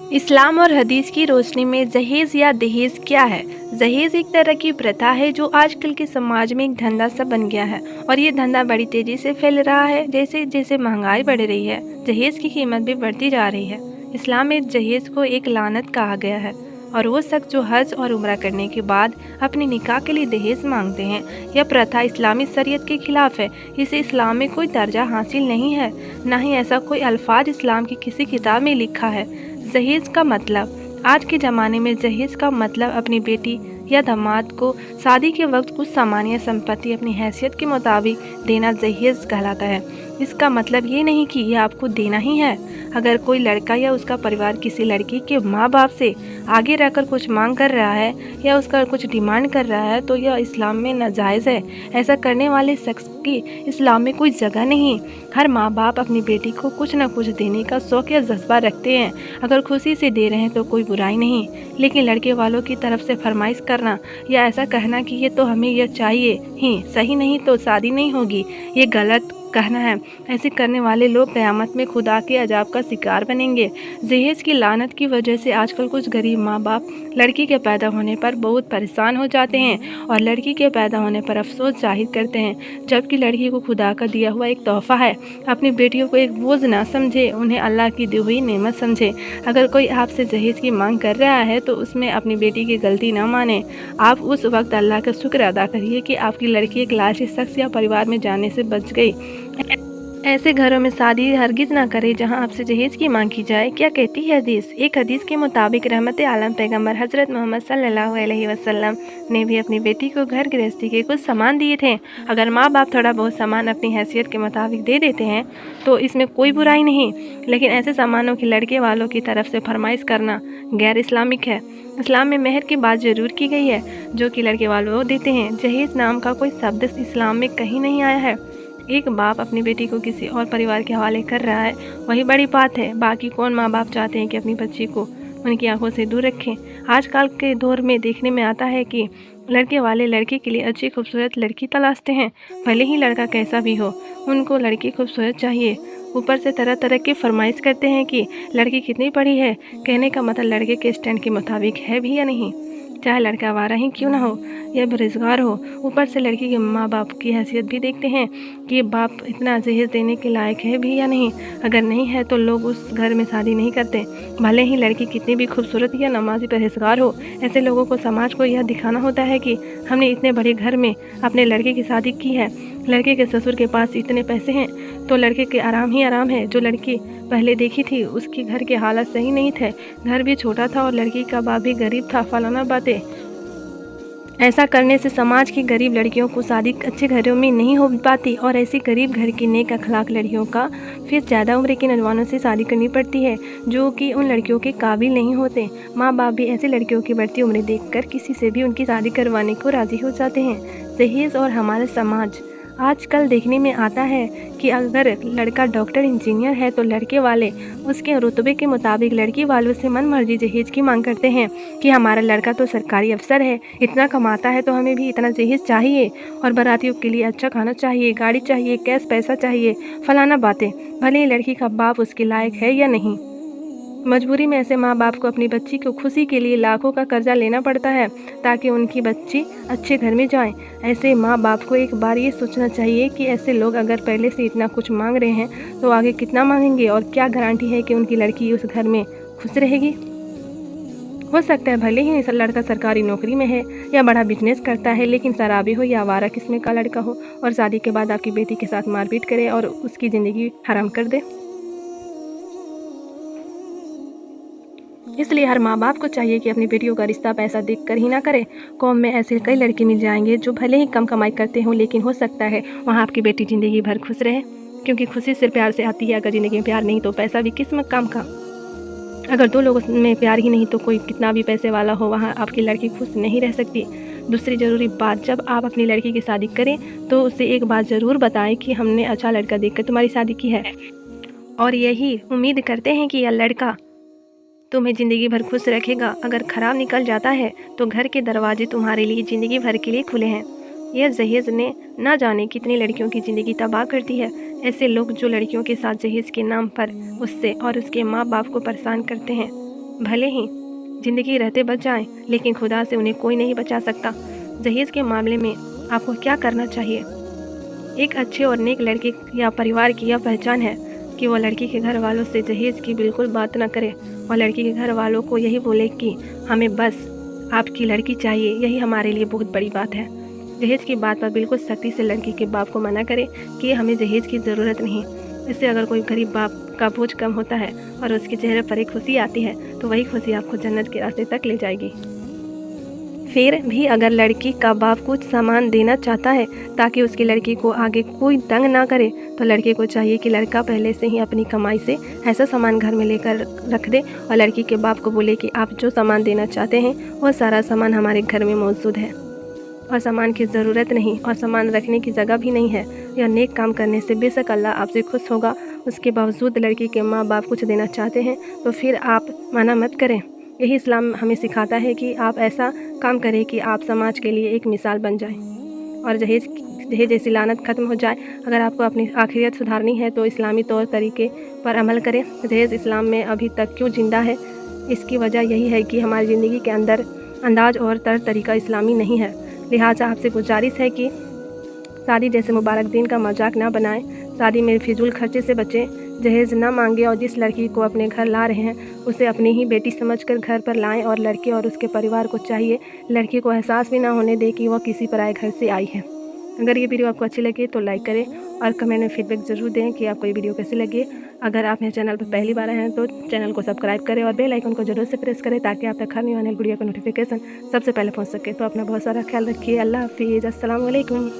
इस्लाम और हदीस की रोशनी में जहेज या दहेज क्या है। जहेज एक तरह की प्रथा है जो आजकल के समाज में एक धंधा सा बन गया है और ये धंधा बड़ी तेजी से फैल रहा है। जैसे जैसे महंगाई बढ़ रही है, जहेज की कीमत भी बढ़ती जा रही है। इस्लाम में जहेज को एक लानत कहा गया है और वो शख्स जो हज और उम्रा करने के बाद अपने निकाह के लिए दहेज मांगते हैं, यह प्रथा इस्लामी शरीयत के खिलाफ है। इसे इस्लाम में कोई दर्जा हासिल नहीं है, न ही ऐसा कोई अल्फाज इस्लाम की किसी किताब में लिखा है। जहेज का मतलब, आज के ज़माने में जहेज का मतलब अपनी बेटी या दामाद को शादी के वक्त कुछ सामान या संपत्ति अपनी हैसियत के मुताबिक देना जहेज कहलाता है। इसका मतलब ये नहीं कि यह आपको देना ही है। अगर कोई लड़का या उसका परिवार किसी लड़की के माँ बाप से आगे रहकर कुछ मांग कर रहा है या उसका कुछ डिमांड कर रहा है तो यह इस्लाम में नाजायज़ है। ऐसा करने वाले शख्स की इस्लाम में कोई जगह नहीं। हर माँ बाप अपनी बेटी को कुछ न कुछ देने का शौक़ या जज्बा रखते हैं। अगर खुशी से दे रहे हैं तो कोई बुराई नहीं, लेकिन लड़के वालों की तरफ से फरमाइश करना या ऐसा कहना कि ये तो हमें यह चाहिए ही, सही नहीं तो शादी नहीं होगी, ये गलत कहना है। ऐसे करने वाले लोग क़यामत में खुदा के अजाब का शिकार बनेंगे। जहेज की लानत की वजह से आजकल कुछ गरीब माँ बाप लड़की के पैदा होने पर बहुत परेशान हो जाते हैं और लड़की के पैदा होने पर अफसोस जाहिर करते हैं, जबकि लड़की को खुदा का दिया हुआ एक तोहफ़ा है। अपनी बेटियों को एक बोझ ना समझे, उन्हें अल्लाह की दी हुई नेमत समझे। अगर कोई आपसे जहेज की मांग कर रहा है तो उसमें अपनी बेटी की गलती ना माने। आप उस वक्त अल्लाह का शुक्र अदा करिए कि आपकी लड़की एक लाशी शख्स या परिवार में जाने से बच गई। ऐसे घरों में शादी हरगिज़ ना करें जहां आपसे जहेज की मांग की जाए। क्या कहती है हदीस? एक हदीस के मुताबिक रहमत आलम पैगंबर हज़रत मोहम्मद सल्लल्लाहु अलैहि वसल्लम ने भी अपनी बेटी को घर गृहस्थी के कुछ सामान दिए थे। अगर माँ बाप थोड़ा बहुत सामान अपनी हैसियत के मुताबिक दे देते हैं तो इसमें कोई बुराई नहीं, लेकिन ऐसे सामानों की लड़के वालों की तरफ से फरमाइश करना गैर इस्लामिक है। इस्लाम में मेहर की बात ज़रूर की गई है जो कि लड़के वालों देते हैं। जहेज नाम का कोई शब्द इस्लाम में कहीं नहीं आया है। एक बाप अपनी बेटी को किसी और परिवार के हवाले कर रहा है, वही बड़ी बात है। बाकी कौन माँ बाप चाहते हैं कि अपनी बच्ची को उनकी आंखों से दूर रखें। आजकल के दौर में देखने में आता है कि लड़के वाले लड़के के लिए अच्छी खूबसूरत लड़की तलाशते हैं, भले ही लड़का कैसा भी हो, उनको लड़की खूबसूरत चाहिए। ऊपर से तरह तरह की फरमाइश करते हैं कि लड़की कितनी पढ़ी है। कहने का मतलब लड़के के स्टैंड के मुताबिक है भी या नहीं, चाहे लड़का आवारा ही क्यों ना हो या बेरोजगार हो। ऊपर से लड़की के माँ बाप की हैसियत भी देखते हैं कि बाप इतना जहेज देने के लायक है भी या नहीं। अगर नहीं है तो लोग उस घर में शादी नहीं करते, भले ही लड़की कितनी भी खूबसूरत या नमाजी परहेजगार हो। ऐसे लोगों को समाज को यह दिखाना होता है कि हमने इतने बड़े घर में अपने लड़के की शादी की है। लड़के के ससुर के पास इतने पैसे हैं तो लड़के के आराम ही आराम है। जो लड़की पहले देखी थी उसके घर के हालात सही नहीं थे, घर भी छोटा था और लड़की का बाप भी गरीब था, फलाना बातें। ऐसा करने से समाज की गरीब लड़कियों को शादी अच्छे घरों में नहीं हो पाती और ऐसी गरीब घर की नेक अखलाक लड़कियों का फिर ज़्यादा उम्र के नौजवानों से शादी करनी पड़ती है जो कि उन लड़कियों के काबिल नहीं होते। माँ बाप भी ऐसी लड़कियों की बढ़ती उम्र देखकर किसी से भी उनकी शादी करवाने को राज़ी हो जाते हैं। दहेज और हमारा समाज, आजकल देखने में आता है कि अगर लड़का डॉक्टर इंजीनियर है तो लड़के वाले उसके रुतबे के मुताबिक लड़की वालों से मन मर्जी जहेज की मांग करते हैं कि हमारा लड़का तो सरकारी अफसर है, इतना कमाता है तो हमें भी इतना जहेज चाहिए और बारातियों के लिए अच्छा खाना चाहिए, गाड़ी चाहिए, कैश पैसा चाहिए, फलाना बातें। भले ही लड़की का बाप उसके लायक है या नहीं। मजबूरी में ऐसे माँ बाप को अपनी बच्ची को खुशी के लिए लाखों का कर्जा लेना पड़ता है ताकि उनकी बच्ची अच्छे घर में जाए। ऐसे माँ बाप को एक बार ये सोचना चाहिए कि ऐसे लोग अगर पहले से इतना कुछ मांग रहे हैं तो आगे कितना मांगेंगे और क्या गारंटी है कि उनकी लड़की उस घर में खुश रहेगी। हो सकता है भले ही लड़का सरकारी नौकरी में है या बड़ा बिजनेस करता है, लेकिन शराबी हो या आवारा किस्म का लड़का हो और शादी के बाद आपकी बेटी के साथ मारपीट करे और उसकी ज़िंदगी हराम कर दे। इसलिए हर माँ बाप को चाहिए कि अपनी बेटियों का रिश्ता पैसा देखकर ही ना करे। कौम में ऐसे कई लड़के मिल जाएंगे जो भले ही कम कमाई करते हों, लेकिन हो सकता है वहाँ आपकी बेटी ज़िंदगी भर खुश रहे, क्योंकि खुशी सिर्फ प्यार से आती है। अगर ज़िंदगी में प्यार नहीं तो पैसा भी किस काम का। अगर दो लोगों में प्यार ही नहीं तो कोई कितना भी पैसे वाला हो वहाँ आपकी लड़की खुश नहीं रह सकती। दूसरी ज़रूरी बात, जब आप अपनी लड़की की शादी करें तो उसे एक बात ज़रूर बताएं कि हमने अच्छा लड़का देखकर तुम्हारी शादी की है और यही उम्मीद करते हैं कि यह लड़का तुम्हें ज़िंदगी भर खुश रखेगा। अगर ख़राब निकल जाता है तो घर के दरवाजे तुम्हारे लिए ज़िंदगी भर के लिए खुले हैं। यह जहेज ने ना जाने कितनी लड़कियों की ज़िंदगी तबाह करती है। ऐसे लोग जो लड़कियों के साथ जहेज के नाम पर उससे और उसके माँ बाप को परेशान करते हैं भले ही ज़िंदगी रहते बच जाएं, लेकिन खुदा से उन्हें कोई नहीं बचा सकता। जहेज़ के मामले में आपको क्या करना चाहिए? एक अच्छे और नेक लड़के या परिवार की यह पहचान है कि वो लड़की के घर वालों से जहेज़ की बिल्कुल बात न करे और लड़की के घर वालों को यही बोले कि हमें बस आपकी लड़की चाहिए, यही हमारे लिए बहुत बड़ी बात है। जहेज़ की बात पर बिल्कुल सख्ती से लड़की के बाप को मना करे कि हमें जहेज़ की ज़रूरत नहीं। इससे अगर कोई गरीब बाप का बोझ कम होता है और उसके चेहरे पर एक खुशी आती है तो वही खुशी आपको जन्नत के रास्ते तक ले जाएगी। फिर भी अगर लड़की का बाप कुछ सामान देना चाहता है ताकि उसकी लड़की को आगे कोई तंग ना करे, तो लड़के को चाहिए कि लड़का पहले से ही अपनी कमाई से ऐसा सामान घर में लेकर रख दे और लड़की के बाप को बोले कि आप जो सामान देना चाहते हैं वो सारा सामान हमारे घर में मौजूद है और सामान की ज़रूरत नहीं और सामान रखने की जगह भी नहीं है। यह नेक काम करने से बेशक अल्लाह आपसे खुश होगा। उसके बावजूद लड़की के माँ बाप कुछ देना चाहते हैं तो फिर आप मना मत करें। यही इस्लाम हमें सिखाता है कि आप ऐसा काम करें कि आप समाज के लिए एक मिसाल बन जाएं और जहेज जैसी लानत ख़त्म हो जाए। अगर आपको अपनी आखिरत सुधारनी है तो इस्लामी तौर तरीके पर अमल करें। जहेज इस्लाम में अभी तक क्यों ज़िंदा है, इसकी वजह यही है कि हमारी ज़िंदगी के अंदर अंदाज और तरीका इस्लामी नहीं है। लिहाजा आपसे गुजारिश है कि शादी जैसे मुबारक दिन का मजाक ना बनाएं। शादी में फिजूल खर्चे से बचें। जहेज़ ना मांगे और जिस लड़की को अपने घर ला रहे हैं उसे अपनी ही बेटी समझकर घर पर लाएं और लड़के और उसके परिवार को चाहिए लड़की को एहसास भी ना होने दे कि वह किसी पराए घर से आई है। अगर ये वीडियो आपको अच्छी लगे तो लाइक करें और कमेंट में फीडबैक ज़रूर दें कि आपको ये वीडियो कैसी लगी। अगर आप मेरे चैनल पर पहली बार आए हैं तो चैनल को सब्सक्राइब करें और बेल आइकन को जरूर से प्रेस करें ताकि आप तक हर न्यू आने वाली वीडियो का नोटिफिकेशन सबसे पहले पहुंच सके। तो अपना बहुत सारा ख्याल रखिए। अल्लाह हाफिज़। अस्सलाम वालेकुम।